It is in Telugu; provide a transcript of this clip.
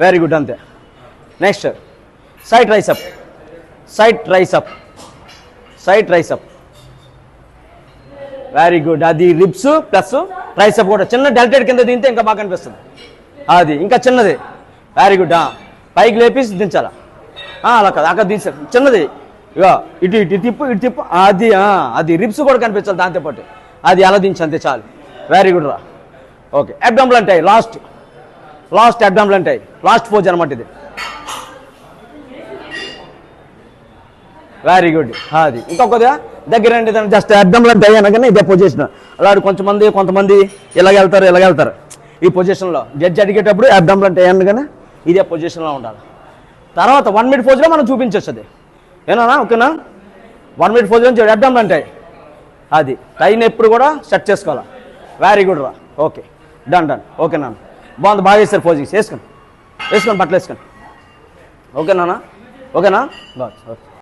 వెరీ గుడ్ అంతే. Next side triceps, side triceps, side triceps. Very good. అది రిబ్స్ ప్లస్ ట్రైసప్ కూడా చిన్న డెల్టెడ్ కింద దింతే ఇంకా బాగా కనిపిస్తుంది. అది ఇంకా చిన్నది. Very good. పైకి లేపేసి దించాలా? అలా కాదు, అక్కడ దించా చిన్నది. ఇక ఇటు ఇటు తిప్పు, ఇటు తిప్పు. అది అది రిబ్స్ కూడా కనిపించాలి దాంతోపాటు. అది అలా దించు అంతే చాలు. వెరీ గుడ్ రా. ఓకే, అబ్డామినల్ అంటాయి లాస్ట్, లాస్ట్ అబ్డామినల్ అంటాయి లాస్ట్ పోజ్ అనమాట ఇది. Very good. అది ఇంకొకదిగా దగ్గర అండి, జస్ట్ అబ్డామినల్ అంటే అనగానే ఇదే పొజిషన్. అలాంటి కొంతమంది ఇలాగెళ్తారు ఈ పొజిషన్లో. జడ్జి అడిగేటప్పుడు అబ్డామినల్ అంటే అనగానే ఇదే పొజిషన్లో ఉండాలి. తర్వాత 1 మినిట్ పోజ్లో మనం చూపించవచ్చు. ఏనా? ఓకేనా? 1 మినిట్ పోజ్ నుంచి అబ్డామినల్ అంటే అది టైన్ ఎప్పుడు కూడా సెట్ చేసుకోవాలి. వెరీ గుడ్ రా. Okay, done done. ఓకే నాన్న, బాగుంది, బాగా చేస్తారు పోజ్. వేసుకోండి బట్టలు వేసుకోండి. ఓకేనా? ఓకేనా? ఓకే.